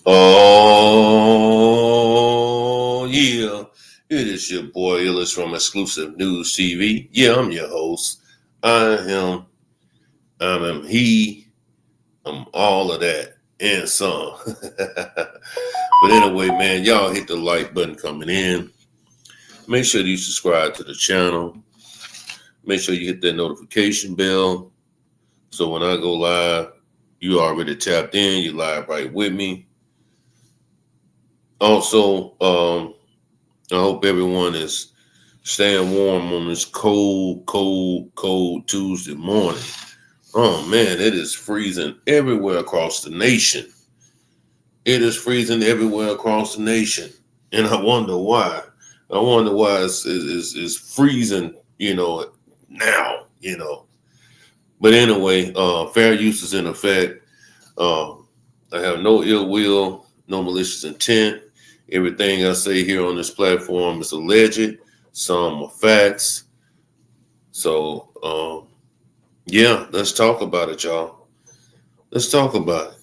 Oh, yeah. It is your boy Illis from Exclusive News TV. Yeah, I'm your host. I am, he, I'm all of that and some. But anyway, man, y'all hit the like button coming in. Make sure you subscribe to the channel. Make sure you hit that notification bell. So when I go live, you already tapped in. You live right with me. Also, I hope everyone is staying warm on this cold Tuesday morning. Oh man, it is freezing everywhere across the nation. It is freezing everywhere across the nation. And I wonder why. I wonder why it's freezing, now. But anyway, fair use is in effect. I have no ill will, no malicious intent. Everything I say here on this platform is alleged. Some are facts. So, yeah, let's talk about it, y'all. Let's talk about it.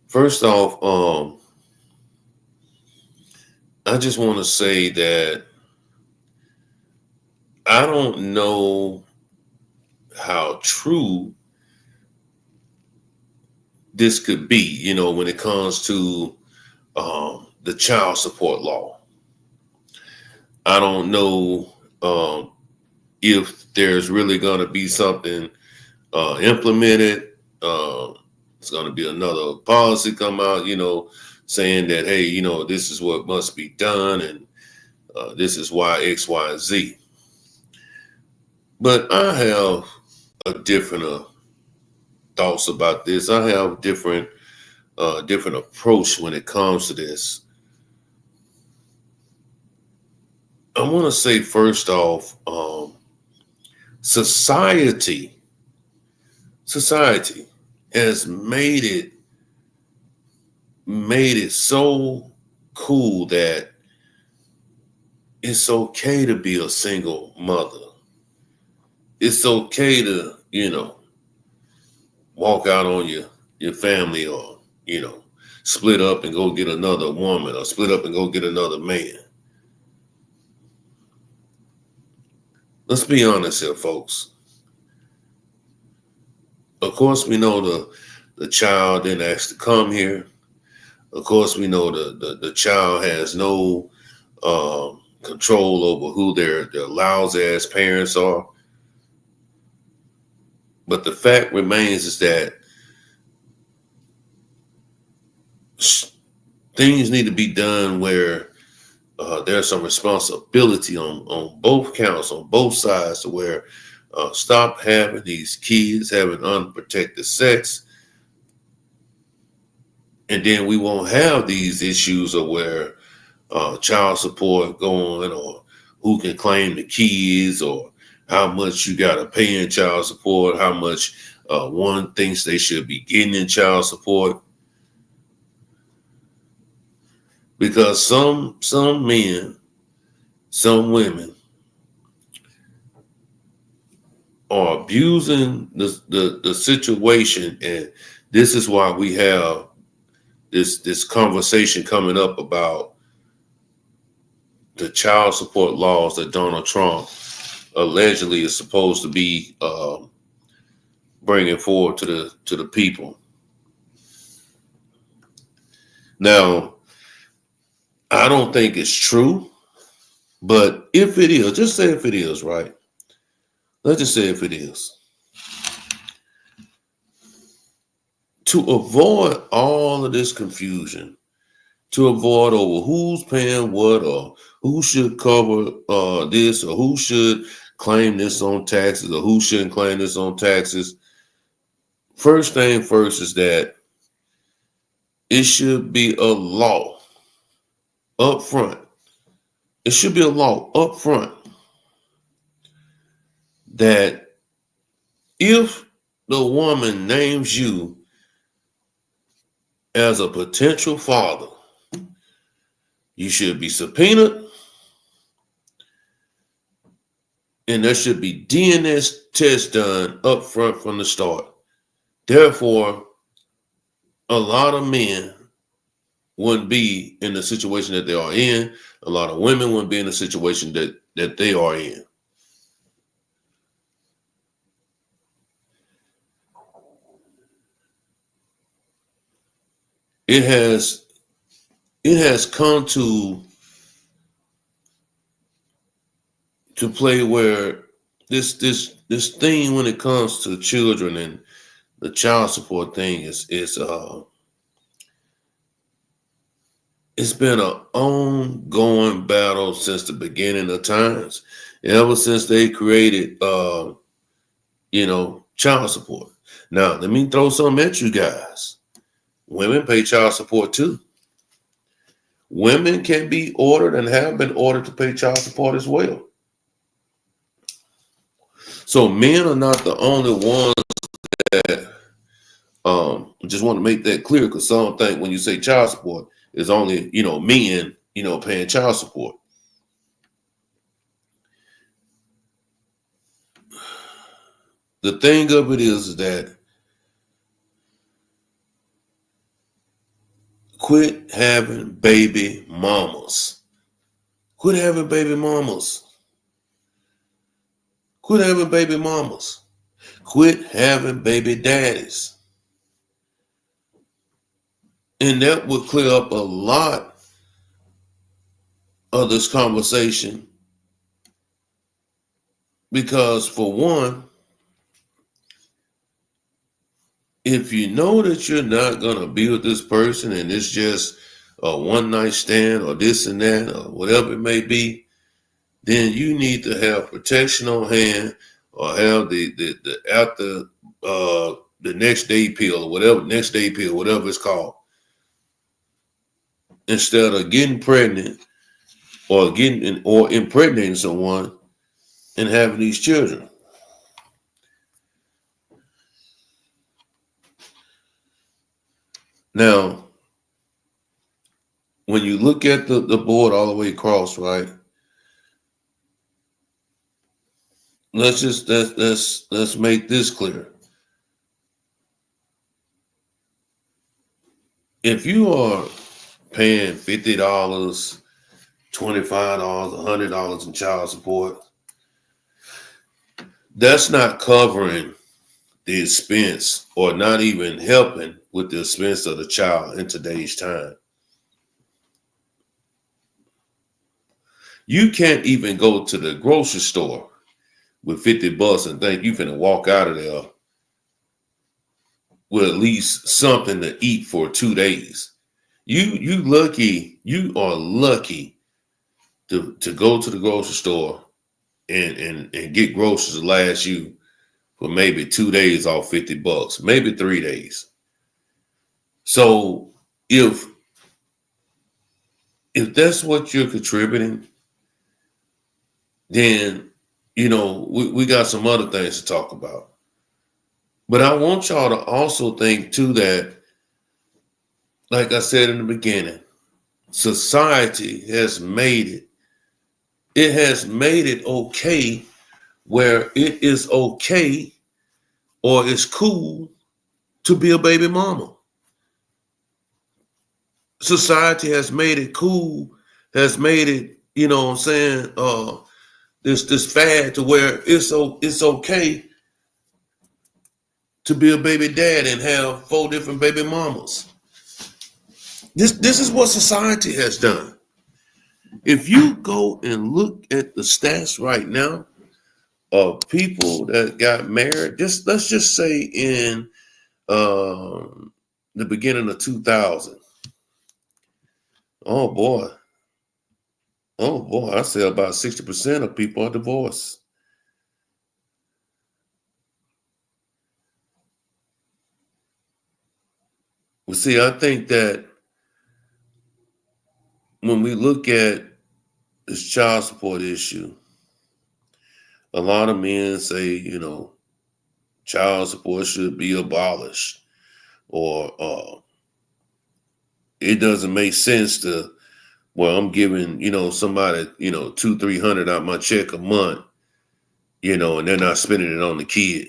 First off, I just want to say that I don't know how true this could be, when it comes to the child support law. I don't know if there's really going to be something implemented. It's going to be another policy come out, saying that, hey, this is what must be done and this is why X, Y, and Z. But I have a different thoughts about this. I have different approach when it comes to this. I want to say first off, society has made it so cool that it's okay to be a single mother. It's okay to, walk out on your family or, split up and go get another woman or split up and go get another man. Let's be honest here, folks. Of course, we know the child didn't ask to come here. Of course, we know the child has no control over who their lousy ass parents are. But the fact remains is that things need to be done where there's some responsibility on both counts, on both sides, to where stop having these kids having unprotected sex. And then we won't have these issues of where child support going or who can claim the kids or how much you got to pay in child support, how much one thinks they should be getting in child support. Because some men, some women are abusing the situation, and this is why we have this conversation coming up about the child support laws that Donald Trump allegedly is supposed to be bringing forward to the people. Now, I don't think it's true, but if it is, just say if it is, right? Let's just say if it is. To avoid all of this confusion, to avoid over who's paying what or who should cover this or who should claim this on taxes or who shouldn't claim this on taxes. First thing first is that it should be a law up front. It should be a law up front that if the woman names you as a potential father, you should be subpoenaed and there should be DNA tests done up front from the start. Therefore, a lot of men wouldn't be in the situation that they are in. A lot of women wouldn't be in the situation that they are in. It has come to play where this thing when it comes to children and the child support thing is it's been an ongoing battle since the beginning of times, ever since they created child support. Now let me throw something at you guys. Women pay child support too. Women can be ordered and have been ordered to pay child support as well. So men are not the only ones that just want to make that clear, because some think when you say child support, it's only, men, paying child support. The thing of it is that quit having baby mamas. Quit having baby mamas. Quit having baby mamas. Quit having baby daddies. And that would clear up a lot of this conversation. Because for one, if you know that you're not going to be with this person and it's just a one night stand or this and that or whatever it may be, then you need to have protection on hand or have the after the next day pill or whatever, whatever it's called, instead of getting pregnant or impregnating someone and having these children. Now, when you look at the board all the way across, right? Let's make this clear. If you are paying $50, $25, $100 in child support, that's not covering the expense or not even helping with the expense of the child in today's time. You can't even go to the grocery store with $50 and think you finna walk out of there with at least something to eat for 2 days. You are lucky to go to the grocery store and get groceries to last you for maybe 2 days off $50, maybe 3 days. So if that's what you're contributing, then we got some other things to talk about. But I want y'all to also think too that, like I said in the beginning, society has made it. It has made it okay where it is okay or it's cool to be a baby mama. Society has made it cool, has made it, this fad to where it's okay to be a baby dad and have 4 different baby mamas. This is what society has done. If you go and look at the stats right now of people that got married, let's just say in the beginning of 2000. Oh boy, I say about 60% of people are divorced. Well, see, I think that when we look at this child support issue, a lot of men say, child support should be abolished, or it doesn't make sense to, well, I'm giving, somebody, $200-300 out my check a month, and they're not spending it on the kid.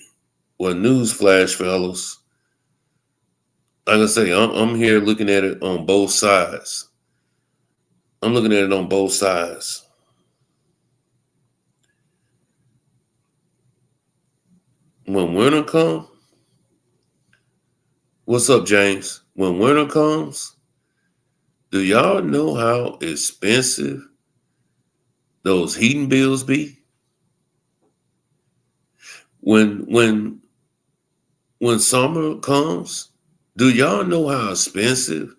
Well, newsflash, fellas, like I say, I'm here looking at it on both sides. I'm looking at it on both sides. When winter comes, what's up, James? When winter comes, do y'all know how expensive those heating bills be? When summer comes, do y'all know how expensive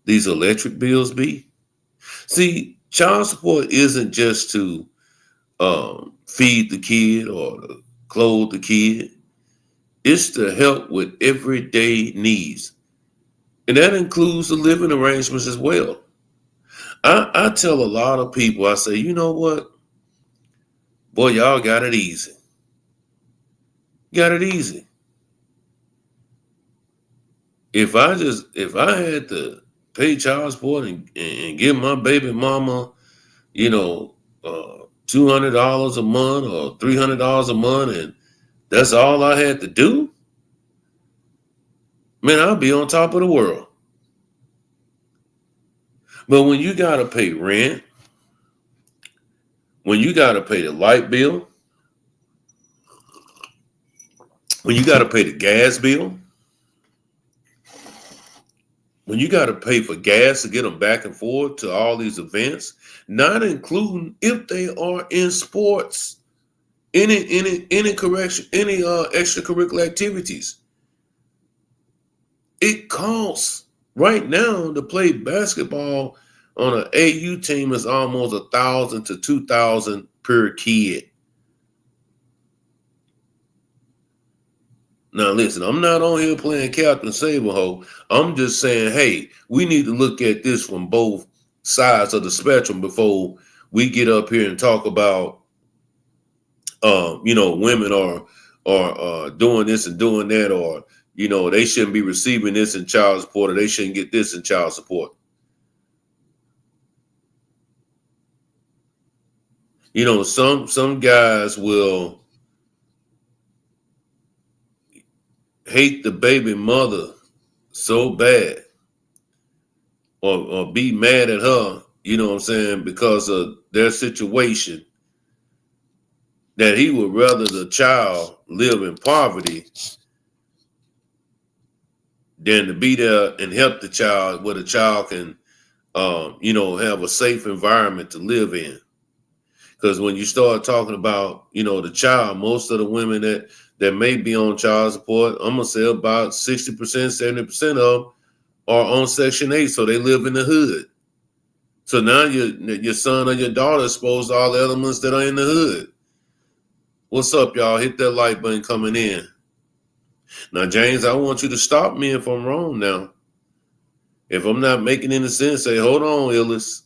these electric bills be? See, child support isn't just to feed the kid or to clothe the kid. It's to help with everyday needs. And that includes the living arrangements as well. I tell a lot of people, I say, you know what? Boy, y'all got it easy. Got it easy. If I had to pay child support and give my baby mama, you know, $200 a month or $300 a month, and that's all I had to do, man, I'll be on top of the world. But when you gotta pay rent, when you gotta pay the light bill, when you gotta pay the gas bill, when you gotta pay for gas to get them back and forth to all these events, not including if they are in sports, any correction, any extracurricular activities, it costs right now to play basketball on an AU team is almost 1,000 to 2,000 per kid. Now listen, I'm not on here playing Captain Saberho. I'm just saying, hey, we need to look at this from both sides of the spectrum before we get up here and talk about, women are doing this and doing that, or they shouldn't be receiving this in child support, or they shouldn't get this in child support. Some guys will hate the baby mother so bad or be mad at her, you know what I'm saying, because of their situation, that he would rather the child live in poverty than to be there and help the child where the child can, have a safe environment to live in. Because when you start talking about, the child, most of the women that may be on child support, I'm gonna say about 60%, 70% of them are on Section 8, so they live in the hood. So now your son or your daughter exposed to all the elements that are in the hood. What's up, y'all? Hit that like button coming in. Now, James, I want you to stop me if I'm wrong now. If I'm not making any sense, say, hold on, Illis.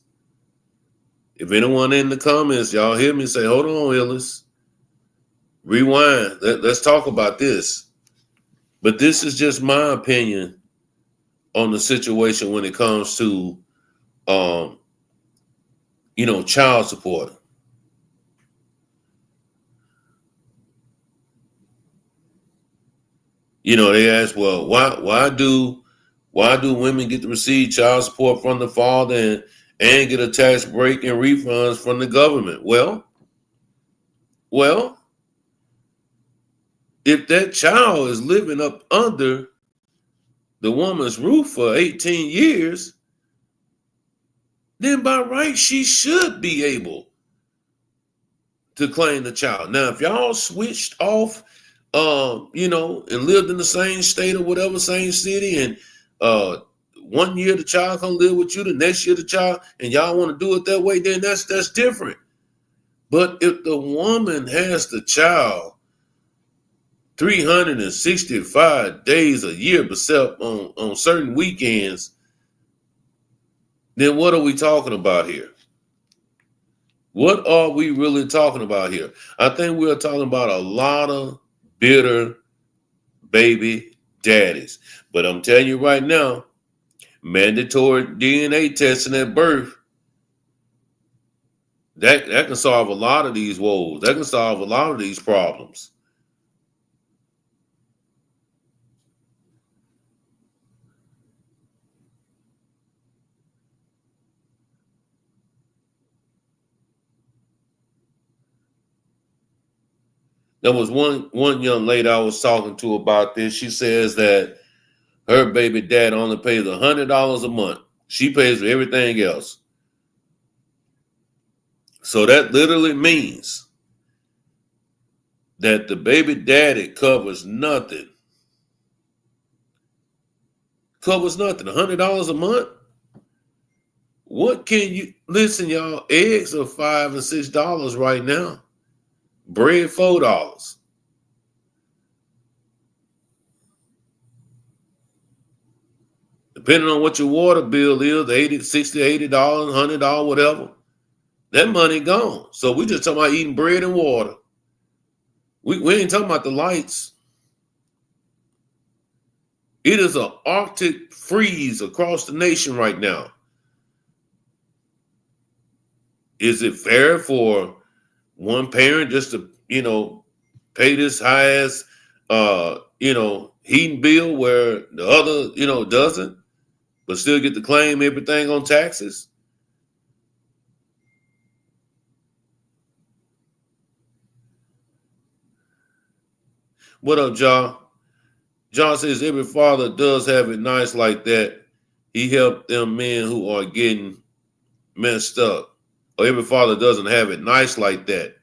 If anyone in the comments, y'all hear me, say, hold on, Illis. Rewind. Let's talk about this. But this is just my opinion on the situation when it comes to, child support. They ask, well, why do women get to receive child support from the father and get a tax break and refunds from the government? Well, if that child is living up under the woman's roof for 18 years, then by right she should be able to claim the child. Now, if y'all switched off, and lived in the same state or whatever, same city, and 1 year the child come live with you, the next year the child, and y'all want to do it that way, then that's different. But if the woman has the child 365 days a year, except on certain weekends, then what are we talking about here? What are we really talking about here? I think we're talking about a lot of bitter baby daddies. But I'm telling you right now, mandatory DNA testing at birth, that can solve a lot of these woes. That can solve a lot of these problems. There was one young lady I was talking to about this. She says that her baby dad only pays $100 a month. She pays for everything else. So that literally means that the baby daddy covers nothing. Covers nothing. $100 a month? What can you listen, y'all? Eggs are $5 and $6 right now. Bread $4. Depending on what your water bill is, $80, $60, $80, $100, whatever. That money gone. So we just talking about eating bread and water. We ain't talking about the lights. It is an Arctic freeze across the nation right now. Is it fair for one parent just to, pay this high ass, heating bill where the other, doesn't, but still get to claim everything on taxes? What up, John? John says every father does have it nice like that. He helped them men who are getting messed up. Or every father doesn't have it nice like that.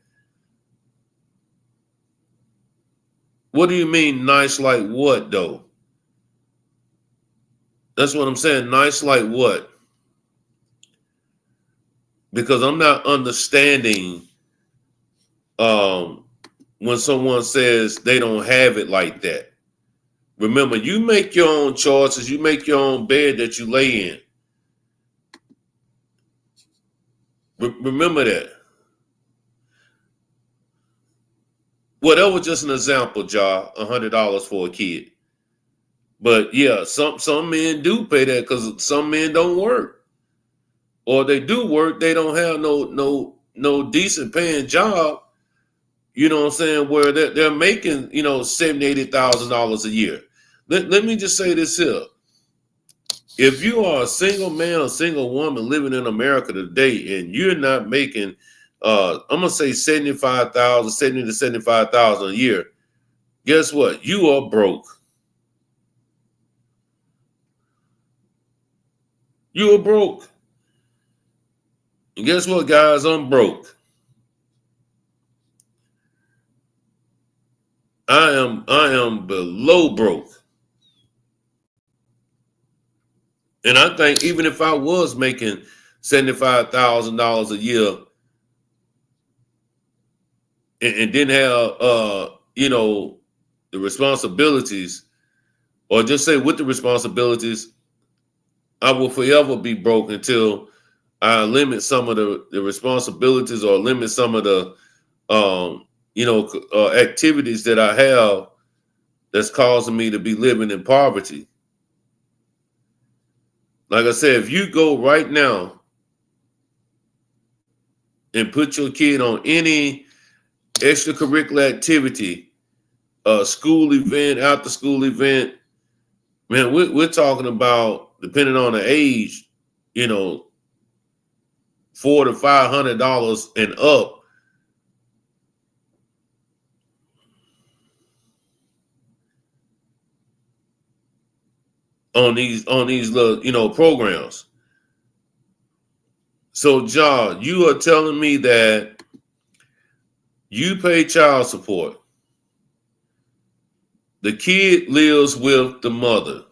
What do you mean nice like what, though? That's what I'm saying. Nice like what? Because I'm not understanding when someone says they don't have it like that. Remember, you make your own choices. You make your own bed that you lay in. Remember that. Well, that was just an example, Ja. $100 for a kid. But yeah, some men do pay that because some men don't work, or they do work. They don't have no decent paying job. You know what I'm saying? Where they're making $70,000, $80,000 a year. Let me just say this here. If you are a single man or single woman living in America today and you're not making, I'm gonna say 75,000, 70 to 75,000 a year, guess what? You are broke. You are broke. And guess what, guys? I'm broke. I am below broke. And I think even if I was making $75,000 a year and didn't have the responsibilities, or just say with the responsibilities, I will forever be broke until I limit some of the responsibilities or limit some of the activities that I have that's causing me to be living in poverty. Like I said, if you go right now and put your kid on any extracurricular activity, school event, after school event, man, we're talking about, depending on the age, $400 to $500 and up. On these little programs. So, John, you are telling me that you pay child support. The kid lives with the mother.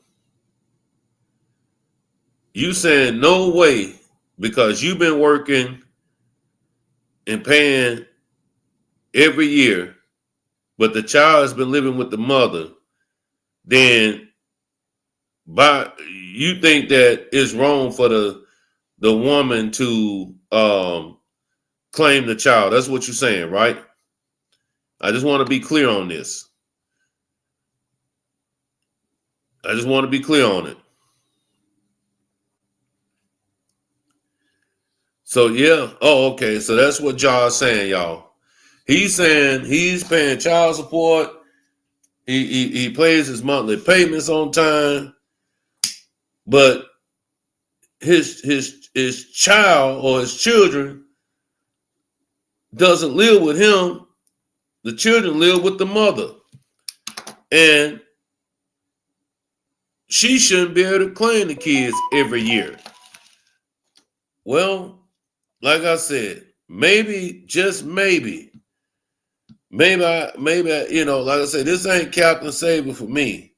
You saying no way, because you've been working and paying every year, but the child has been living with the mother, then you think that it's wrong for the woman to claim the child. That's what you're saying, right? I just want to be clear on this. I just want to be clear on it. So yeah. Oh, okay. So that's what John's saying, y'all. He's saying he's paying child support. He pays his monthly payments on time, but his child or his children doesn't live with him, The children live with the mother. And she shouldn't be able to claim the kids every year. Well, like I said, maybe, just maybe, you know, like I said, this ain't Captain Saber for me.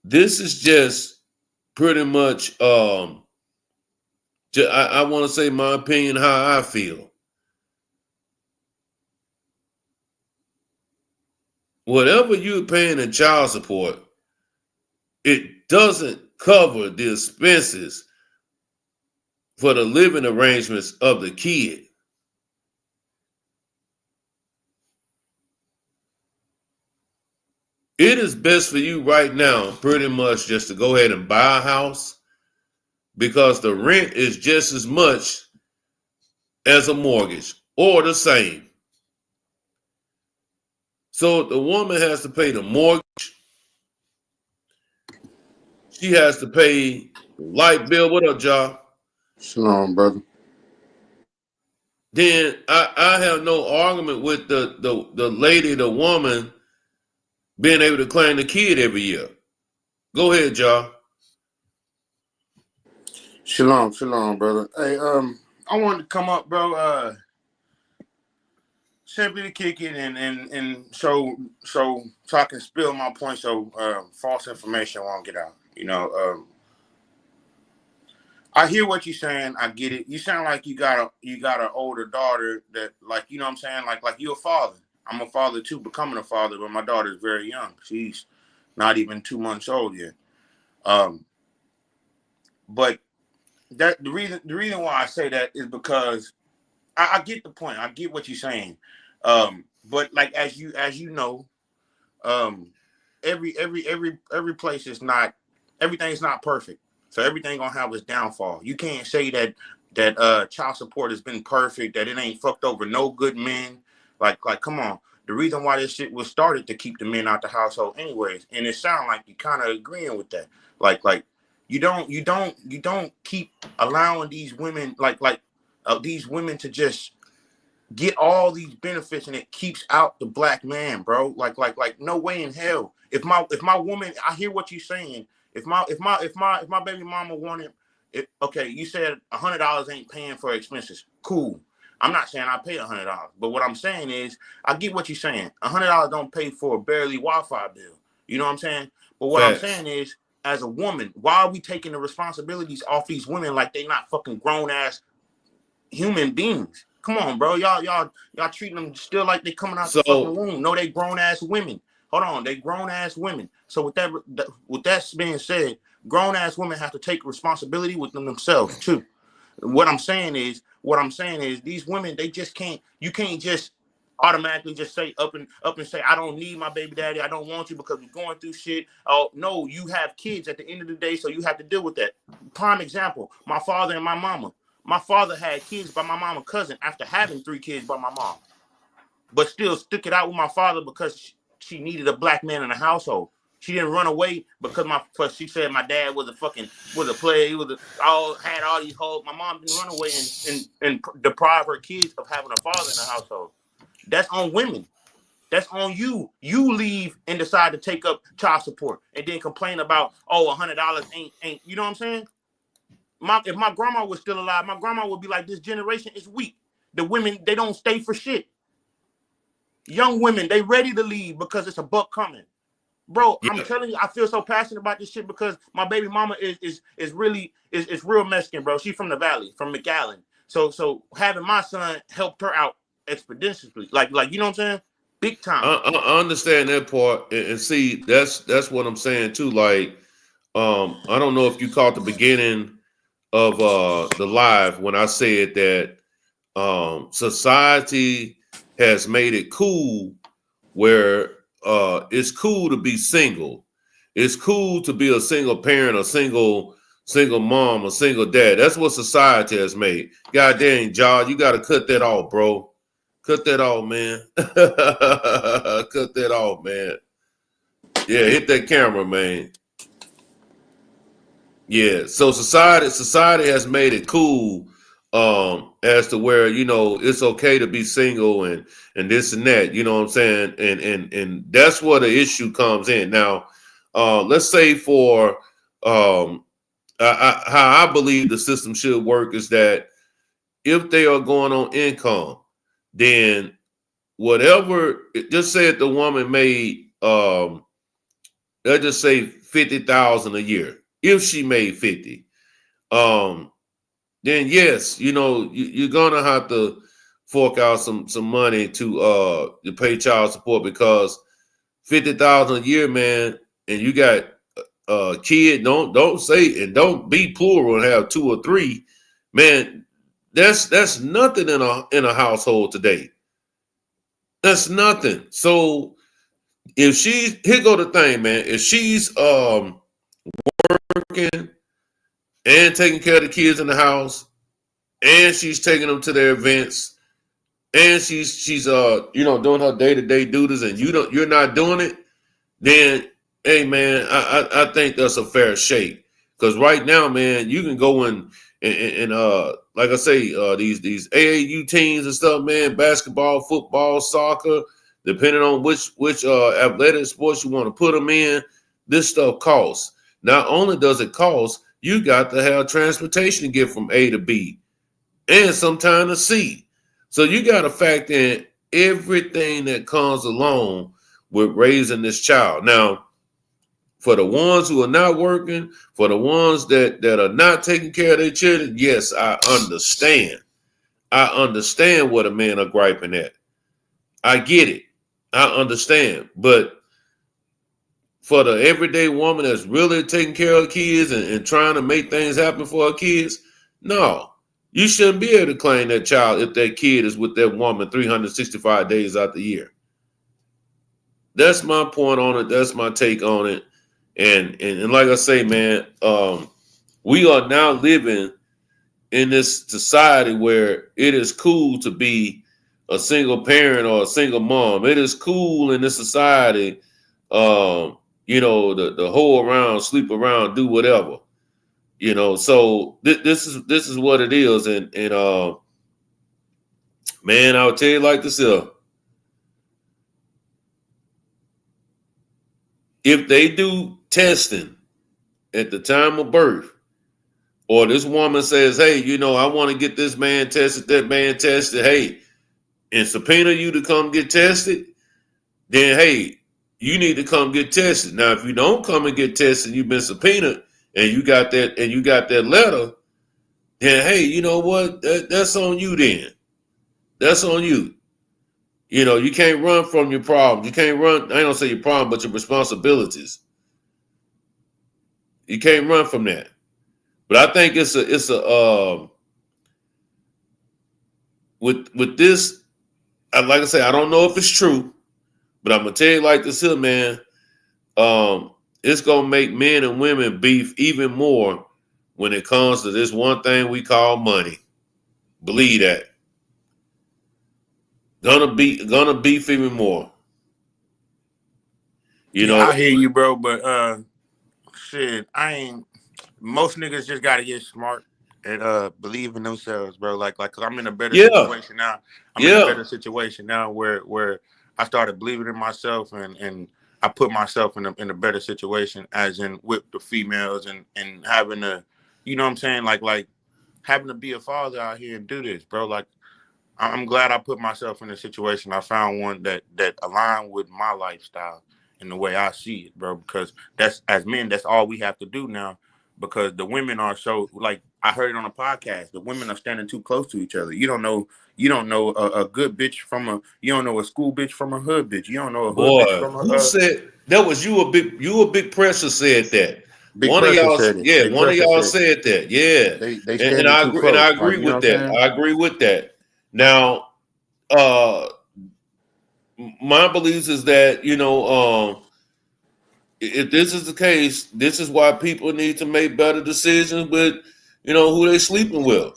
This is just pretty much, I want to say my opinion, how I feel. Whatever you're paying in child support, it doesn't cover the expenses for the living arrangements of the kid. It is best for you right now, pretty much, just to go ahead and buy a house, because the rent is just as much as a mortgage or the same. So the woman has to pay the mortgage. She has to pay the light bill. What up, Ja? Shalom, brother. Then I have no argument with the lady, the woman, being able to claim the kid every year. Go ahead, Ja. Shalom, brother. Hey, I wanted to come up, bro. Simply to kick it and so I can spill my point, so false information won't get out. You know, I hear what you're saying. I get it. You sound like you got an older daughter that, like, you know what I'm saying, like you're a father. I'm a father too, becoming a father, but my daughter is very young. She's not even 2 months old yet. But that the reason why I say that is because I get the point. I get what you're saying. But like as you know, every place is not, everything's not perfect. So everything gonna have its downfall. You can't say that child support has been perfect, that it ain't fucked over no good men. Like come on. The reason why this shit was started to keep the men out the household anyways. And it sounds like you kind of agreeing with that. Like you don't keep allowing these women these women to just get all these benefits, and it keeps out the black man, bro. Like no way in hell. If my woman, I hear what you're saying. If my baby mama wanted it, okay, you said $100 ain't paying for expenses. Cool. I'm not saying I pay $100, but what I'm saying is I get what you're saying. $100 don't pay for a barely Wi-Fi bill. You know what I'm saying? But what I'm Facts. saying is, as a woman, why are we taking the responsibilities off these women like they not fucking grown ass human beings? Come on, bro. Y'all treating them still like they coming out the fucking So womb. No, they grown ass women. Hold on, they grown ass women. So with that being said, grown ass women have to take responsibility with themselves too. What I'm saying is these women, they just can't. You can't just automatically just say up and say, I don't need my baby daddy. I don't want you because we're going through shit. Oh no, you have kids at the end of the day, so you have to deal with that. Prime example: my father and my mama. My father had kids by my mama cousin after having 3 kids by my mom, but still stuck it out with my father because she needed a black man in the household. She didn't run away because she said my dad was a player. He had all these hoes. My mom didn't run away and deprive her kids of having a father in the household. That's on women. That's on you. You leave and decide to take up child support and then complain about, oh, $100 ain't. You know what I'm saying? If my grandma was still alive, my grandma would be like, this generation is weak. The women, they don't stay for shit. Young women, they ready to leave because it's a buck coming. Bro, yeah, I'm telling you, I feel so passionate about this shit because my baby mama is real Mexican, bro. She's from the valley, from McAllen. So having my son helped her out expeditiously. Like you know what I'm saying? Big time. I understand that part, and see, that's what I'm saying too. Like, I don't know if you caught the beginning of the live when I said that society has made it cool where it's cool to be single. It's cool to be a single parent, a single mom, a single dad. That's what society has made. God dang, John, you got to cut that off, bro. Cut that off, man. Cut that off, man. Yeah, hit that camera, man. Yeah. So society has made it cool as to where, you know, it's okay to be single and this and that, you know what I'm saying? And that's where the issue comes in. Now, let's say for how I believe the system should work is that if they are going on income, then whatever, just say if the woman made, let's just say 50,000 a year. If she made 50, then yes, you know, you're gonna have to fork out some money to pay child support, because 50,000 a year, man, and you got a kid. Don't say, and don't be plural and have 2 or 3, man. That's nothing in a household today. That's nothing. So if she's, here go the thing, man. If she's working and taking care of the kids in the house, and she's taking them to their events, and she's you know, doing her day-to-day duties, and you're not doing it, then hey man, I think that's a fair shake. Because right now, man, you can go and like I say, these AAU teams and stuff, man, basketball, football, soccer, depending on which athletic sports you want to put them in, this stuff costs. Not only does it cost, you got to have transportation to get from A to B, and sometimes to C. So you got to factor in everything that comes along with raising this child. Now, for the ones who are not working, for the ones that are not taking care of their children, yes, I understand. I understand what a man are griping at. I get it. I understand. But for the everyday woman that's really taking care of kids and trying to make things happen for her kids, no. You shouldn't be able to claim that child if that kid is with that woman 365 days out the year. That's my point on it. That's my take on it. And like I say, man, we are now living in this society where it is cool to be a single parent or a single mom. It is cool in this society, you know, the hoe around, sleep around, do whatever. You know, so this is what it is, and man, I'll tell you like this here. If they do testing at the time of birth, or this woman says, hey, you know, I want to get this man tested, that man tested, hey, and subpoena you to come get tested, then hey, you need to come get tested. Now, if you don't come and get tested, you've been subpoenaed, and you got that letter, then hey, you know what? That's on you then. That's on you. You know, you can't run from your problems. You can't run, I don't say your problem, but your responsibilities. You can't run from that. But I think it's a with this, like I say, I don't know if it's true, but I'm gonna tell you like this here, man. It's gonna make men and women beef even more when it comes to this one thing we call money. Believe that. Gonna beef even more. You know, I hear you, bro, but shit, most niggas just gotta get smart and believe in themselves, bro. Like, cause I'm in a better situation now. I'm in a better situation now where I started believing in myself and I put myself in a better situation, as in with the females and having to, you know what I'm saying? Like having to be a father out here and do this, bro. Like, I'm glad I put myself in a situation. I found one that aligned with my lifestyle and the way I see it, bro. Because that's, as men, that's all we have to do now. Because the women are so, like I heard it on a podcast, the women are standing too close to each other. You don't know a good bitch from you don't know a school bitch from a hood bitch. You don't know a hood bitch from a. Who said that? Was you a big Pressure said that. One of y'all said that. Yeah, and I agree with that. I agree with that. Now, my beliefs is that, you know, if this is the case, this is why people need to make better decisions with, you know, who they sleeping with.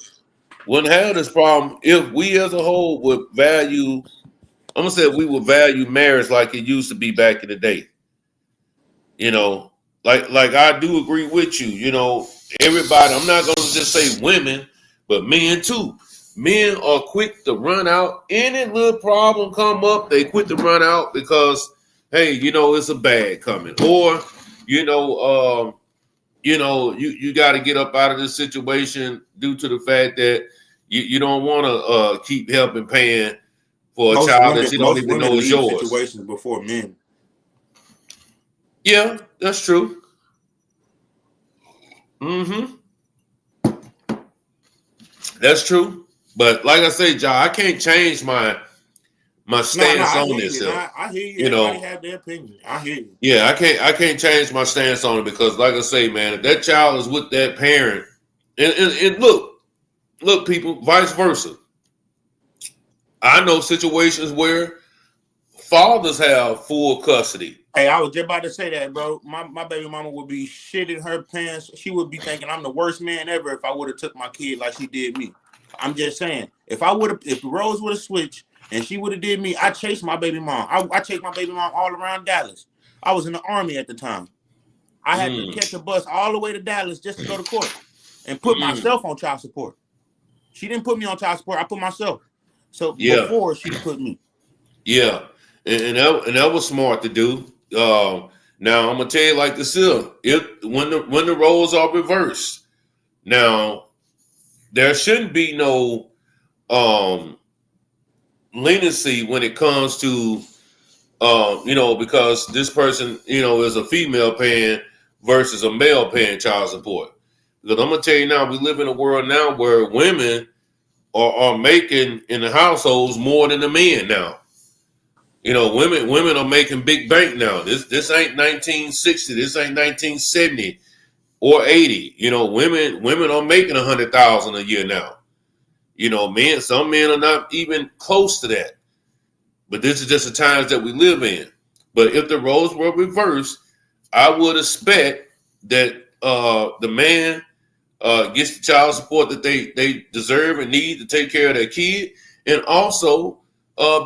Wouldn't have this problem if we as a whole would value. I'm gonna say we would value marriage like it used to be back in the day. You know, like I do agree with you. You know, everybody. I'm not gonna just say women, but men too. men are quick to run out. Any little problem come up, they quit to run out because, hey, it's a bad coming, or you got to get up out of this situation due to the fact that you don't want to keep helping paying for a child that you don't even know is yours. Situations before men. Yeah, that's true. That's true. But like I say, John, I can't change my stance on this. I hear you. Everybody have their opinion. I hear you. Yeah, I can't change my stance on it because, like I say, man, if that child is with that parent, and look, people, vice versa. I know situations where fathers have full custody. Hey, I was just about to say that, bro. My baby mama would be shitting her pants. She would be thinking I'm the worst man ever if I would have took my kid like she did me. I'm just saying, if the roles would have switched and she would have did me, I chased my baby mom. I chased my baby mom all around Dallas. I was in the Army at the time. I had to catch a bus all the way to Dallas just to go to court and put myself on child support. She didn't put me on child support. I put myself. So before she put me. Yeah, and that was smart to do. Now I'm gonna tell you like this here. When the roles are reversed, now there shouldn't be no leniency when it comes to because this person is a female paying versus a male paying child support. Because I'm gonna tell you now, we live in a world now where women are making in the households more than the men now. Women are making big bank now. This ain't 1960. This ain't 1970 or 80. Women are making $100,000 a year now. Some men are not even close to that. But this is just the times that we live in. But if the roles were reversed, I would expect that the man gets the child support that they deserve and need to take care of their kid, and also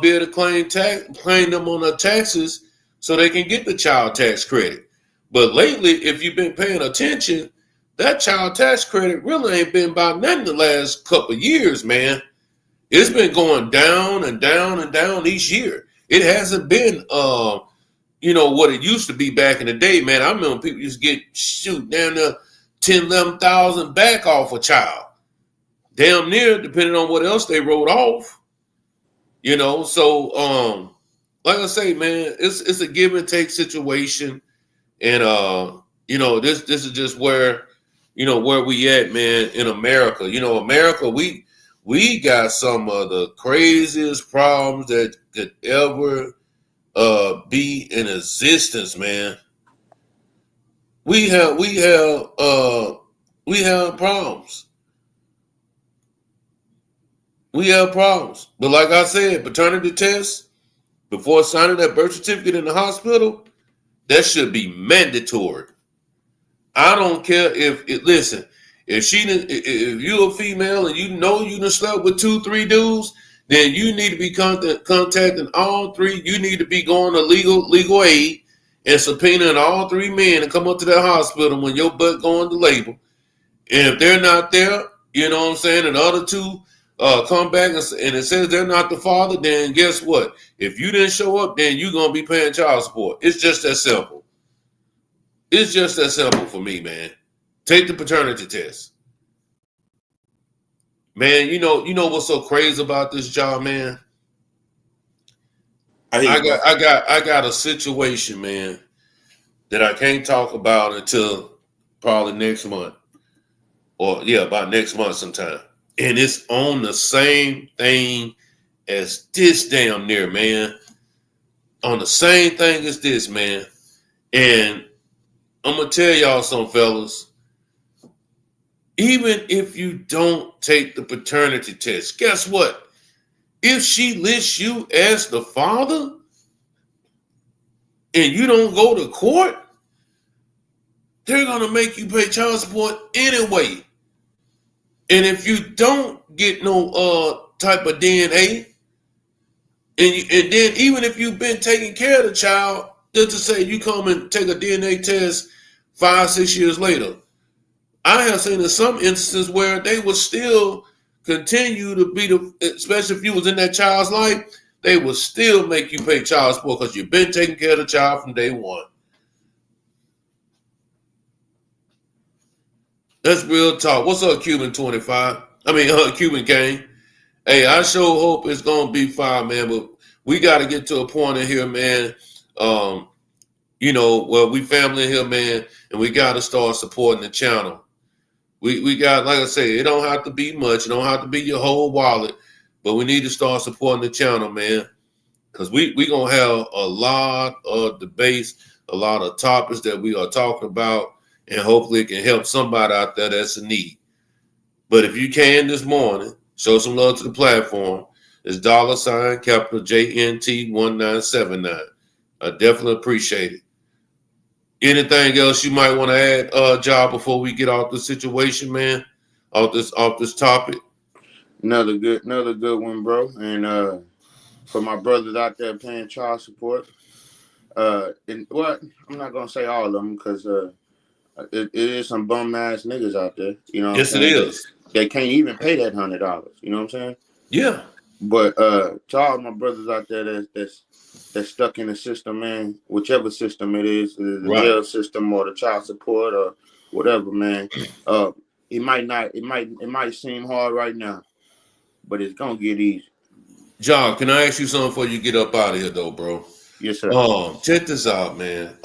be able to claim them on their taxes so they can get the child tax credit. But lately, if you've been paying attention, that child tax credit really ain't been about nothing the last couple of years, man. It's been going down and down and down each year. It hasn't been, what it used to be back in the day, man. I remember people used to get down there 10, 11,000 back off a child. Damn near, depending on what else they wrote off. So like I say, man, it's a give and take situation. And this is just where we at, man, in America. America, we got some of the craziest problems that could ever be in existence, man. We have problems. We have problems. But like I said, paternity tests before signing that birth certificate in the hospital, that should be mandatory. I don't care if you're a female and you done slept with 2-3 dudes, then you need to be contacting all three. You need to be going to legal aid and subpoenaing all 3 men to come up to that hospital when your butt going to labor. And if they're not there, you know what I'm saying, and the other 2 come back and it says they're not the father, then guess what? If you didn't show up, then you're going to be paying child support. It's just that simple. It's just that simple for me, man. Take the paternity test. Man, you know what's so crazy about this job, man? I got a situation, man, that I can't talk about until probably next month. Or about next month sometime. And it's on the same thing as this damn near, man. On the same thing as this, man. And I'm going to tell y'all something, fellas. Even if you don't take the paternity test, guess what? If she lists you as the father and you don't go to court, they're going to make you pay child support anyway. And if you don't get no type of DNA, and then even if you've been taking care of the child, just to say you come and take a DNA test 5-6 years later, I have seen in some instances where they were still continue to be especially if you was in that child's life, they will still make you pay child support because you've been taking care of the child from day one. That's real talk. What's up, Cuban 25? Cuban Kane. Hey, I sure hope it's gonna be fine, man. But we got to get to a point in here, man. We family here, man, and we got to start supporting the channel. We got, like I say, it don't have to be much. It don't have to be your whole wallet, but we need to start supporting the channel, man, because we gonna have a lot of debates, a lot of topics that we are talking about, and hopefully it can help somebody out there that's in need. But if you can this morning, show some love to the platform. It's $capital JNT 1979. I definitely appreciate it. Anything else you might want to add, Ja, before we get off the situation, man? Off this topic. Another good one, bro. And for my brothers out there paying child support, and what I'm not gonna say all of them because it is some bum ass niggas out there. You know, yes, it is. They can't even pay that $100. You know what I'm saying? Yeah. But to all my brothers out there that's stuck in the system, man, whichever system it is, the jail system or the child support or whatever, man. It might seem hard right now, but it's gonna get easy. John, can I ask you something before you get up out of here, though, bro? Yes, sir. Check this out, man.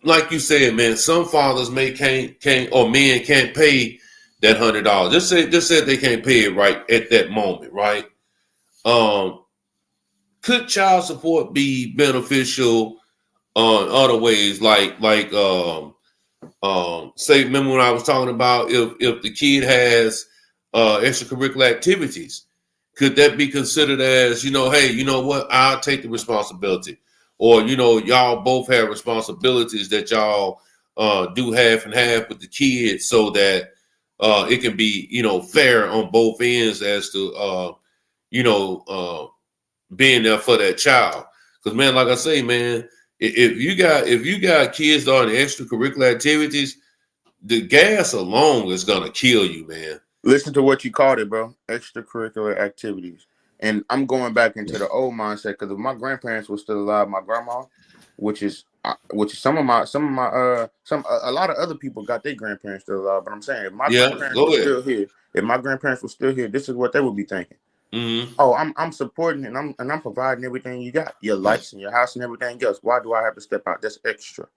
Like you said, man, some fathers can't or men can't pay that $100. Just say they can't pay it right at that moment, right? Could child support be beneficial on other ways, like say, remember when I was talking about if the kid has extracurricular activities, could that be considered as, hey, you know what, I'll take the responsibility, or y'all both have responsibilities that y'all do half and half with the kids, so that it can be fair on both ends as to being there for that child. Because, man, like I say, man, if you got kids that are in extracurricular activities, the gas alone is gonna kill you, man. Listen to what you called it, bro. Extracurricular activities. And I'm going back into the old mindset because if my grandparents were still alive, my grandma, which is a lot of other people got their grandparents still alive. But I'm saying if my grandparents were still here, this is what they would be thinking. Mm-hmm. Oh, I'm supporting and I'm providing everything you got, your lights and your house and everything else. Why do I have to step out? That's extra.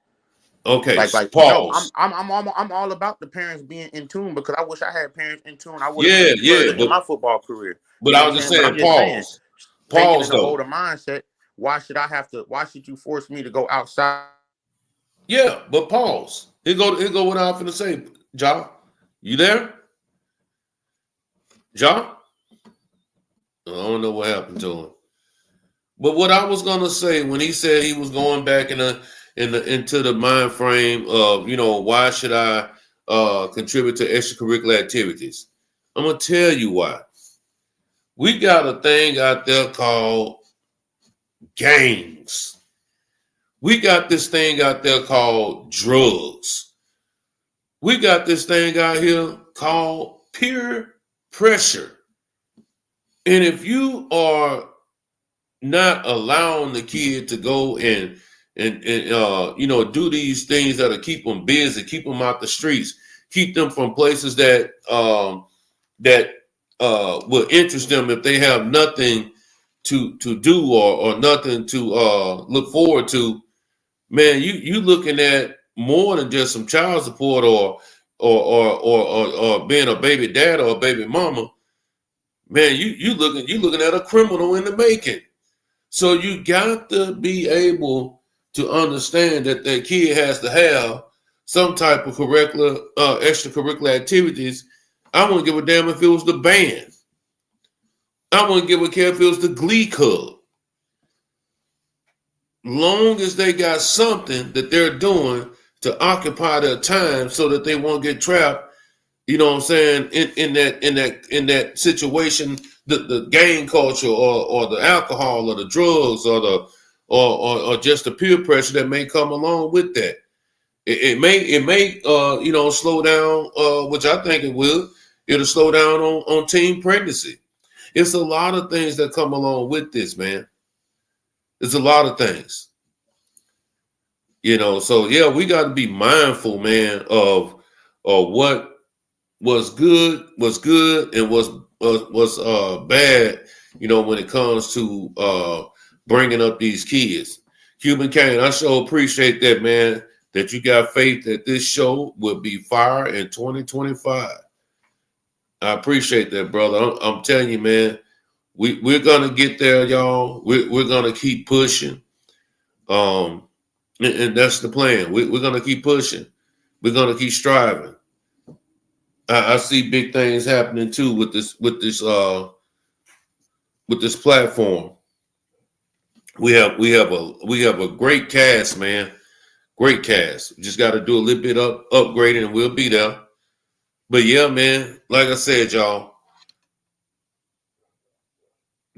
Okay, like pause. No, I'm all about the parents being in tune because I wish I had parents in tune. I would have in my football career. But I was just saying, pause. Pause though. Older mindset. Why should you force me to go outside? Yeah, but pause. Here go what I'm finna say, Ja. You there? Ja? I don't know what happened to him. But what I was gonna say when he said he was going back into the mind frame of, why should I contribute to extracurricular activities? I'm gonna tell you why. We got a thing out there called gangs. We got this thing out there called drugs. We got this thing out here called peer pressure. And if you are not allowing the kid to go and do these things that'll keep them busy, keep them out the streets, keep them from places that will interest them if they have nothing to do or nothing to look forward to, man, you looking at more than just some child support or being a baby dad or a baby mama. Man, you looking at a criminal in the making. So you got to be able to understand that kid has to have some type of extracurricular activities. I wouldn't give a damn if it was the band. I wouldn't give a care if it was the Glee Club. Long as they got something that they're doing to occupy their time so that they won't get trapped, you know what I'm saying, in that situation, the gang culture or the alcohol or the drugs or just the peer pressure that may come along with that. It may slow down, which I think it will. It'll slow down on teen pregnancy. It's a lot of things that come along with this, man. It's a lot of things. So yeah, we got to be mindful, man, of what was good, and was bad, when it comes to bringing up these kids. Cuban Kane, I sure appreciate that, man, that you got faith that this show will be fire in 2025. I appreciate that, brother. I'm telling you, man, we're gonna get there, y'all. We're gonna keep pushing. And that's the plan. We're gonna keep pushing. We're gonna keep striving. I see big things happening too with this platform. We have a great cast, man. Great cast. Just got to do a little bit upgrading, and we'll be there. But yeah, man, like I said, y'all,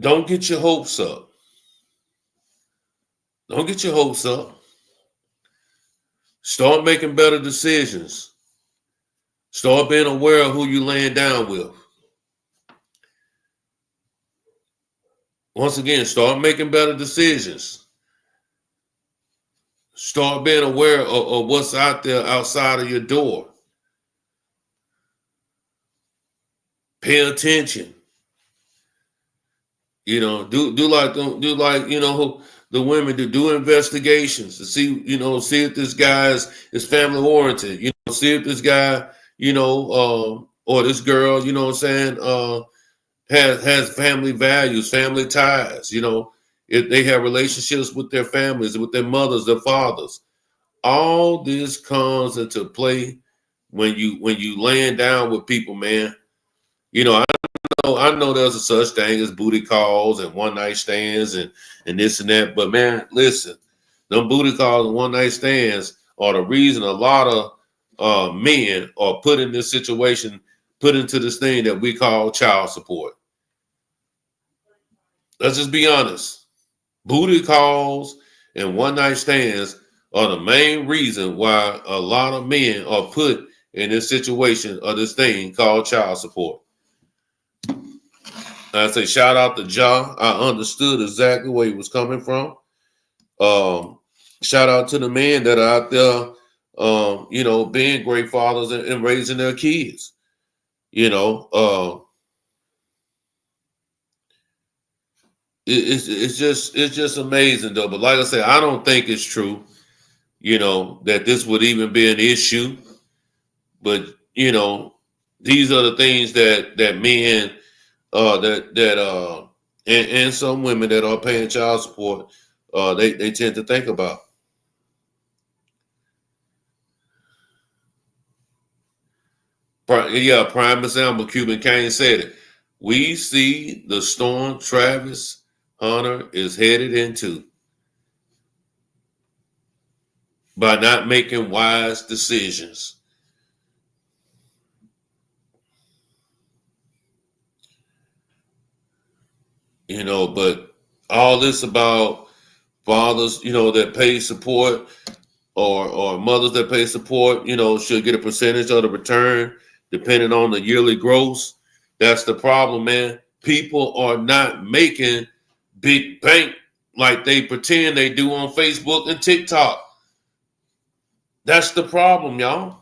don't get your hopes up. Don't get your hopes up. Start making better decisions. Start being aware of who you laying down with. Once again, start making better decisions. Start being aware of what's out there outside of your door. Pay attention. Do like the women do investigations to see if this guy's is family oriented. See if this guy or this girl has family values, family ties. If they have relationships with their families, with their mothers, their fathers. All this comes into play when you laying down with people, man. I know there's a such thing as booty calls and one night stands and this and that, but man, listen, them booty calls and one night stands are the reason a lot of men are put in this situation, put into this thing that we call child support. Let's just be honest. Booty calls and one night stands are the main reason why a lot of men are put in this situation of this thing called child support. I say shout out to Ja. I understood exactly where he was coming from. Shout out to the men that are out there, being great fathers and raising their kids. It's just amazing though. But like I said, I don't think it's true, that this would even be an issue. But these are the things that men and some women that are paying child support they tend to think about. Prime example, Cuban Kane said it. We see the storm Travis Hunter is headed into by not making wise decisions. But all this about fathers, that pay support or mothers that pay support, should get a percentage of the return depending on the yearly gross. That's the problem, man. People are not making big bank like they pretend they do on Facebook and TikTok. That's the problem, y'all.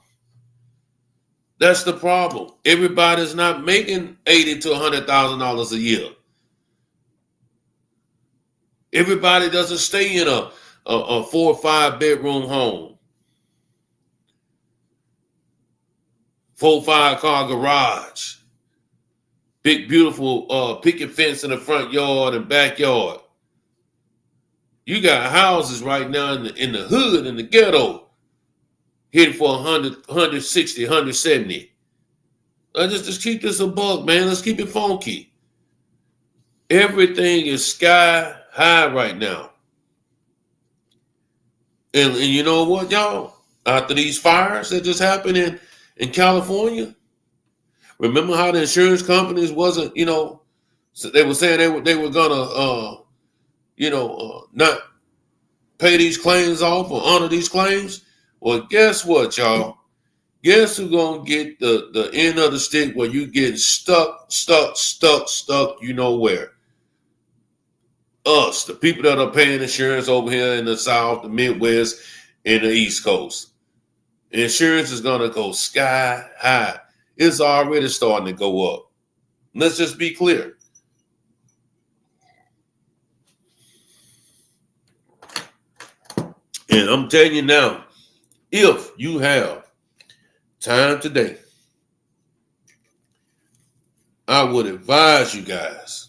That's the problem. Everybody's not making $80,000 to $100,000 a year. Everybody doesn't stay in a 4 or 5 bedroom home, 4 or 5 car garage, big beautiful picket fence in the front yard and backyard. You got houses right now in the hood, in the ghetto, hitting for 100, 160, 170. Just keep this a buck, man. Let's keep it funky. Everything is sky high right now. And you know what, y'all? After these fires that just happened in California, remember how the insurance companies wasn't, so they were saying they were gonna, not pay these claims off or honor these claims. Well, guess what, y'all? Guess who's gonna get the end of the stick where you get stuck, you know where? Us, the people that are paying insurance over here in the South, the Midwest, and the East Coast. Insurance is gonna go sky high. It's already starting to go up. Let's just be clear. And I'm telling you now, if you have time today, I would advise you guys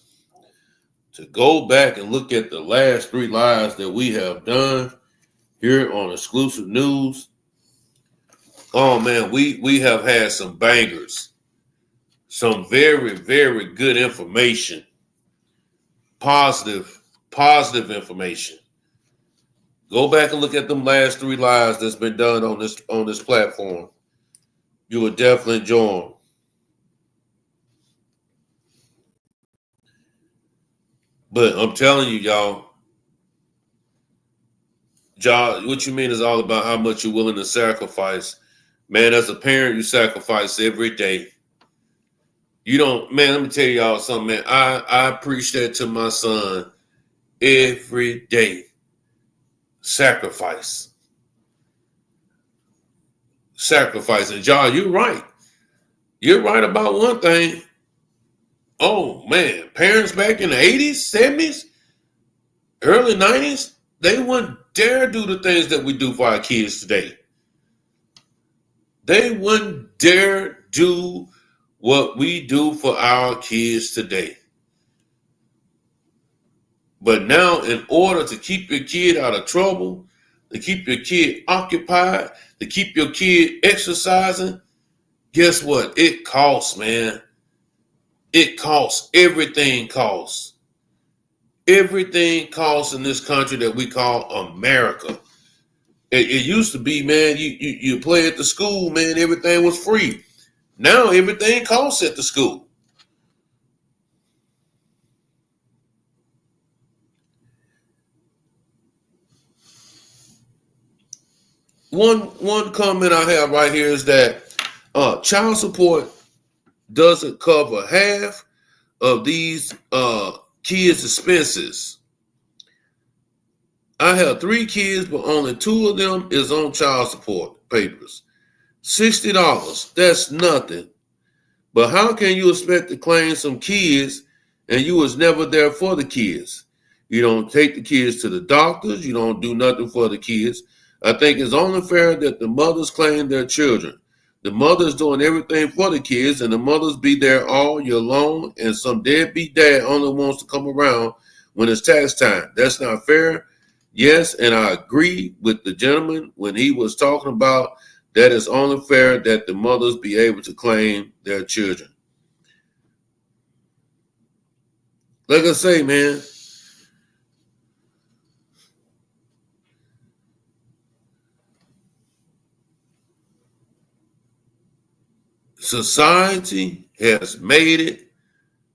to go back and look at the last 3 lives that we have done here on Exclusive News. Oh man, we have had some bangers, some very, very good information, positive information. Go back and look at them last 3 lives that's been done on this platform. You will definitely enjoy them. But I'm telling you, y'all, what you mean is all about how much you're willing to sacrifice. Man, as a parent, you sacrifice every day. You don't, man, let me tell y'all something, man. I preach that to my son every day. Sacrifice. And y'all, you're right. You're right about one thing. Oh, man, parents back in the 80s, 70s, early 90s, they wouldn't dare do the things that we do for our kids today. They wouldn't dare do what we do for our kids today. But now, in order to keep your kid out of trouble, to keep your kid occupied, to keep your kid exercising, guess what? It costs, man. It costs. Everything costs. Everything costs in this country that we call America. It used to be, man, you play at the school, man, everything was free. Now everything costs at the school. One comment I have right here is that child support doesn't cover half of these kids' expenses. I have 3 kids, but only 2 of them is on child support papers. $60, that's nothing. But how can you expect to claim some kids and you was never there for the kids? You don't take the kids to the doctors. You don't do nothing for the kids. I think it's only fair that the mothers claim their children. The mother's doing everything for the kids, and the mothers be there all year long, and some deadbeat dad only wants to come around when it's tax time. That's not fair. Yes, and I agree with the gentleman when he was talking about that it's only fair that the mothers be able to claim their children. Like I say, man, society has made it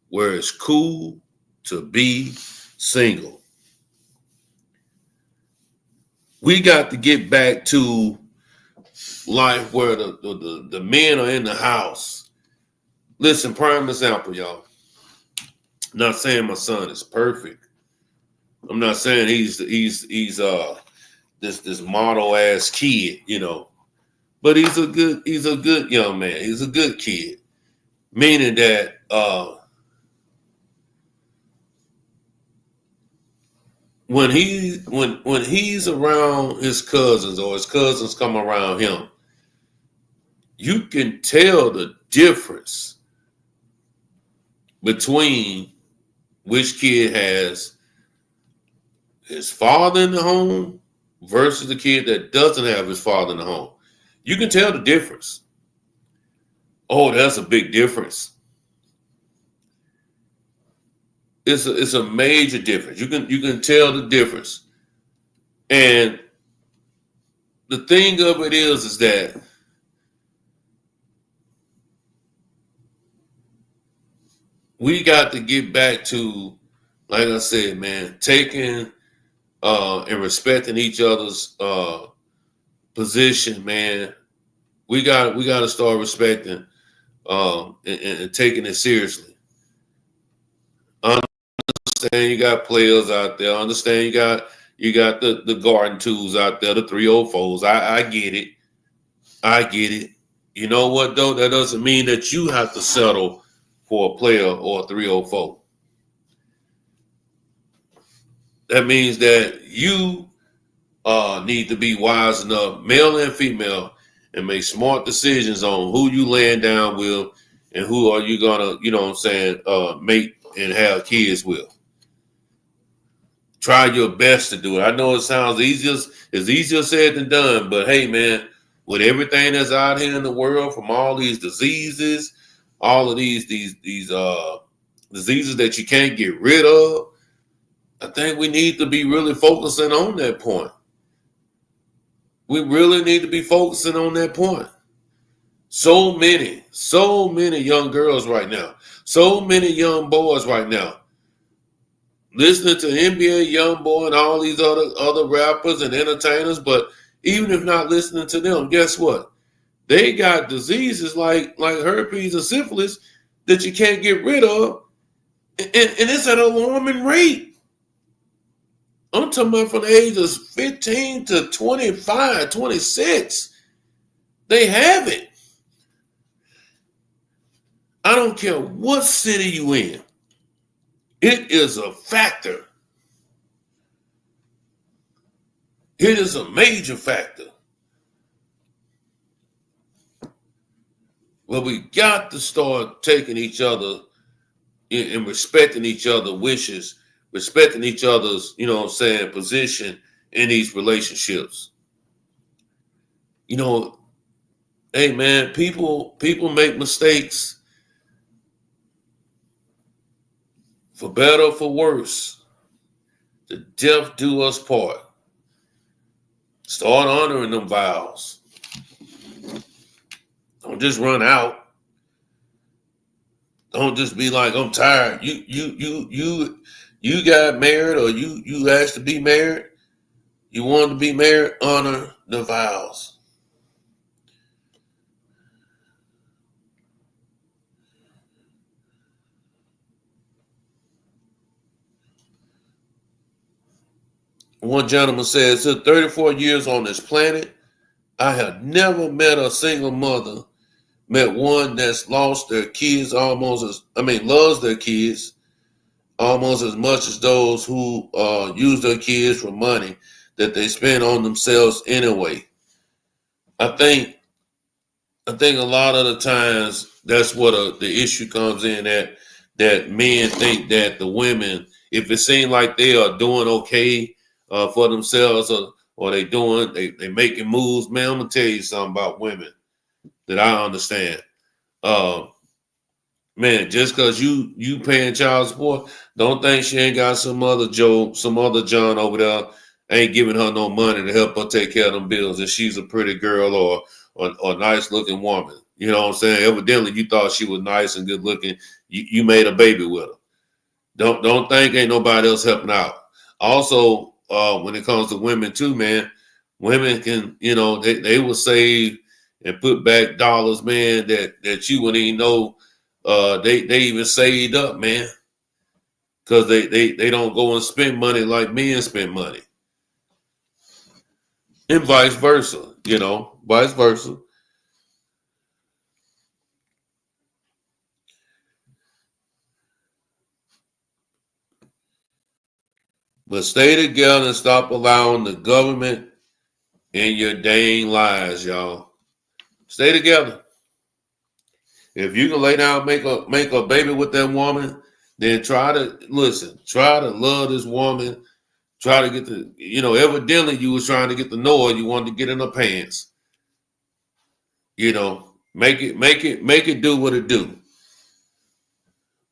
where it's cool to be single. We got to get back to life where the men are in the house. Listen, prime example, y'all. I'm not saying my son is perfect. I'm not saying he's this model ass kid, you know. But he's a good young man. He's a good kid. Meaning that when he's around his cousins or his cousins come around him, you can tell the difference between which kid has his father in the home versus the kid that doesn't have his father in the home. You can tell the difference. Oh, that's a big difference. It's a major difference. You can tell the difference. And the thing of it is that we got to get back to, like I said, man, taking and respecting each other's position, man, We got to start respecting and taking it seriously. Understand you got players out there. Understand you got the garden tools out there, the 304s. I get it. I get it. You know what though? That doesn't mean that you have to settle for a player or a 304. That means that you need to be wise enough, male and female, and make smart decisions on who you laying down with and who are you gonna, mate and have kids with. Try your best to do it. I know it sounds easier said than done, but hey, man, with everything that's out here in the world, from all these diseases, all of these diseases that you can't get rid of, I think we need to be really focusing on that point. We really need to be focusing on that point. So many young girls right now, so many young boys right now, listening to NBA Youngboy and all these other rappers and entertainers, but even if not listening to them, guess what? They got diseases like herpes and syphilis that you can't get rid of, and it's at an alarming rate. I'm talking about from the ages 15 to 25, 26. They have it. I don't care what city you in. It is a factor. It is a major factor. Well, we got to start taking each other and respecting each other's wishes, respecting each other's, position in these relationships. Hey man, people make mistakes. For better or for worse, the death do us part. Start honoring them vows. Don't just run out. Don't just be like, I'm tired. You got married or you asked to be married. You wanted to be married, honor the vows. One gentleman says, 34 years on this planet, I have never met a single mother, met one that's lost their kids loves their kids almost as much as those who use their kids for money that they spend on themselves anyway. I think a lot of the times that's what the issue comes in at, that men think that the women, if it seems like they are doing okay for themselves or they making moves, man, I'm gonna tell you something about women that I understand. Man, just because you paying child support, don't think she ain't got some other Joe, some other John over there ain't giving her no money to help her take care of them bills, and she's a pretty girl or nice looking woman. You know what I'm saying? Evidently you thought she was nice and good looking. You made a baby with her. Don't think ain't nobody else helping out. Also, when it comes to women too, man, women can, they will save and put back dollars, man, that you wouldn't even know they even saved up, man. Because they don't go and spend money like men spend money. And vice versa, vice versa. But stay together and stop allowing the government in your dang lives, y'all. Stay together. If you can lay down, make a baby with that woman, then try to love this woman. Try to get evidently you was trying to get to know her. You wanted to get in her pants. Make it do what it do.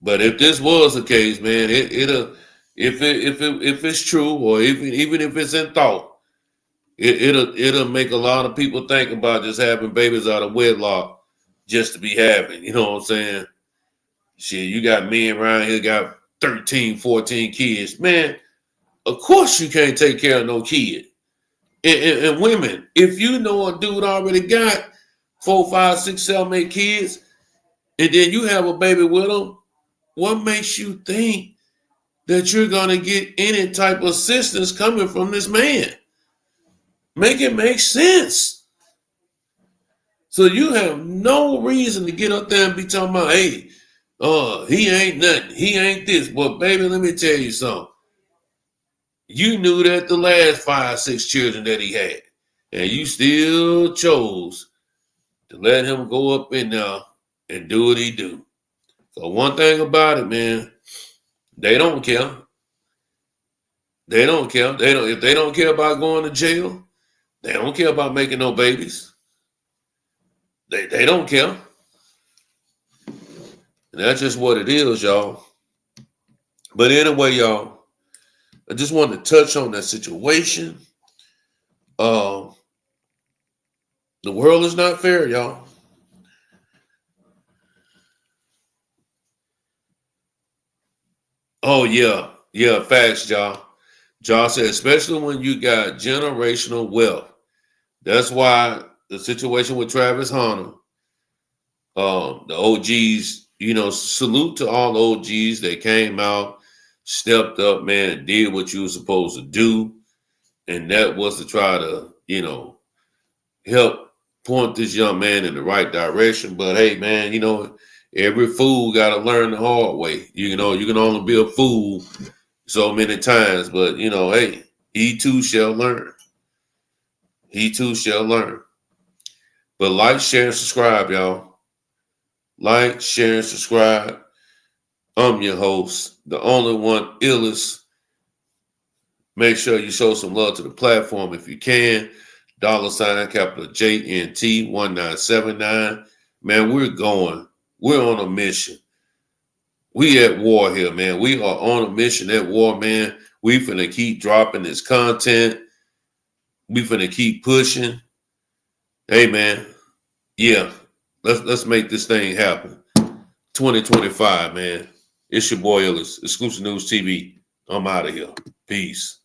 But if this was the case, man, it'll if it's true, or even if it's in thought, it'll make a lot of people think about just having babies out of wedlock just to be having. You know what I'm saying? Shit, you got men around here got 13, 14 kids. Man, of course you can't take care of no kid. And women, if you know a dude already got 4, 5, 6, 7, 8 kids, and then you have a baby with them, what makes you think that you're going to get any type of assistance coming from this man? Make it make sense. So you have no reason to get up there and be talking about, hey, he ain't nothing. He ain't this. But baby, let me tell you something. You knew that the last 5, 6 children that he had, and you still chose to let him go up in there and do what he do. So one thing about it, man, they don't care. They don't care. If they don't care about going to jail, they don't care about making no babies. They don't care. And that's just what it is, y'all. But anyway, y'all, I just wanted to touch on that situation. The world is not fair, y'all. Oh, yeah. Yeah, facts, y'all. Josh said, especially when you got generational wealth. That's why the situation with Travis Hunter, the OGs, salute to all the OGs that came out, stepped up, man, and did what you were supposed to do. And that was to try to, help point this young man in the right direction. But hey, man, every fool got to learn the hard way. You can only be a fool so many times, but hey, he too shall learn. He too shall learn. But like, share, and subscribe, y'all. Like, share, and subscribe. I'm your host, the only one illest. Make sure you show some love to the platform if you can. $ capital JNT 1979. Man, we're on a mission. We at war here, man. We are on a mission at war, man. We finna keep dropping this content. We finna keep pushing. Hey, man. Yeah. Let's make this thing happen. 2025, man. It's your boy Illis, Exclusive News TV. I'm out of here. Peace.